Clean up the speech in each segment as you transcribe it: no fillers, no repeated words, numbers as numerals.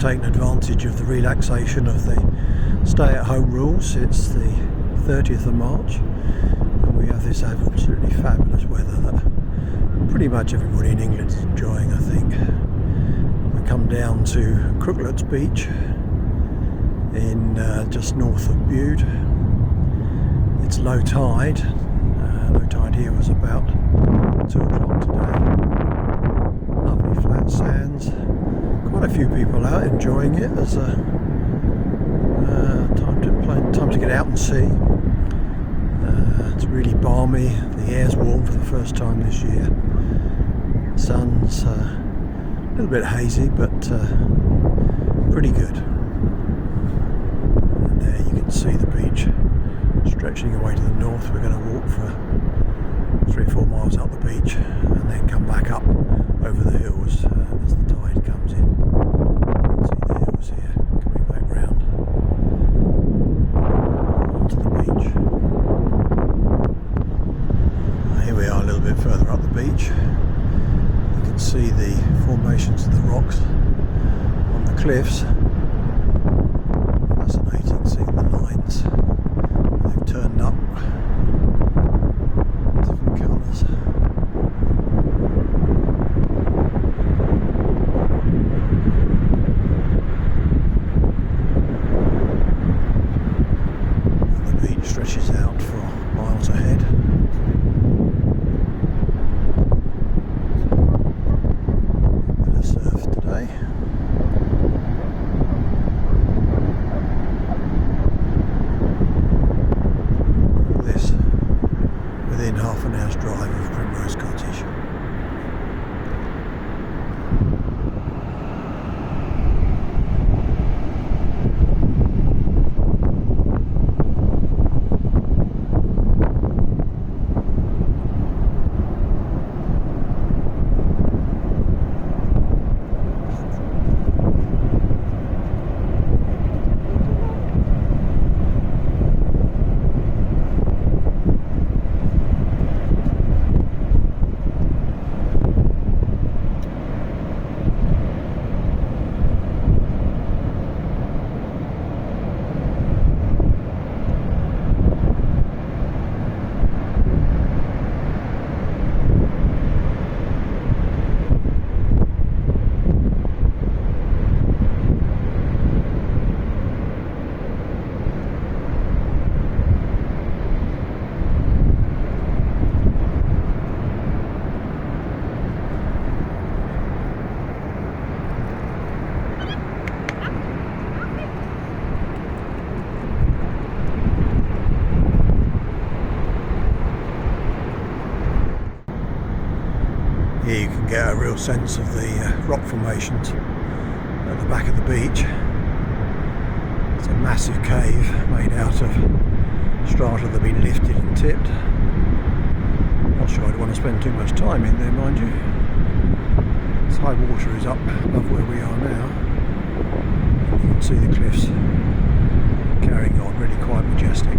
taken advantage of the relaxation of the stay-at-home rules. It's the 30th of March and we have this absolutely fabulous weather that pretty much everybody in England is enjoying, I think. We come down to Crooklets Beach in just north of Bude. It's low tide. Low tide here was about 2 o'clock today. Lovely flat sands. Quite a few people out enjoying it as a time to get out and see. It's really balmy. The air's warm for the first time this year. Sun's a little bit hazy, but pretty good. And there you can see the beach stretching away to the north. We're going to walk for 3-4 miles up the beach and then come back up over the hills as the tide comes in. You can see the hills here coming back round onto the beach. Here we are a little bit further up the beach. You can see the formations of the rocks on the cliffs. Fascinating seeing the lines. They've turned up different colours. And the beach stretches out for miles ahead. Bit of surf today. Within half an hour's drive of Primrose Cottage. Here you can get a real sense of the rock formations at the back of the beach. It's a massive cave made out of strata that have been lifted and tipped. Not sure I'd want to spend too much time in there, mind you. This high water is up above where we are now. You can see the cliffs carrying on, really quite majestic.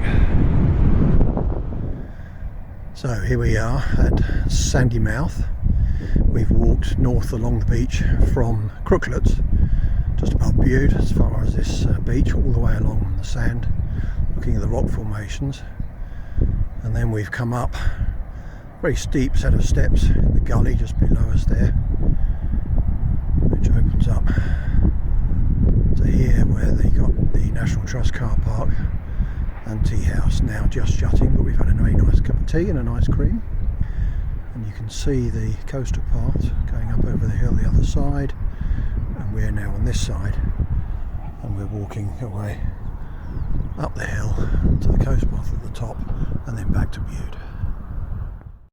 So here we are at Sandy Mouth. We've walked north along the beach from Crooklets, just above Bude, as far as this beach, all the way along the sand, looking at the rock formations. And then we've come up a very steep set of steps in the gully just below us there, which opens up to here where they got the National Trust car park and tea house, now just shutting, but we've had a very nice cup of tea and an ice cream. And you can see the coastal path going up over the hill the other side, and we're now on this side and we're walking away up the hill to the coast path at the top and then back to Bude.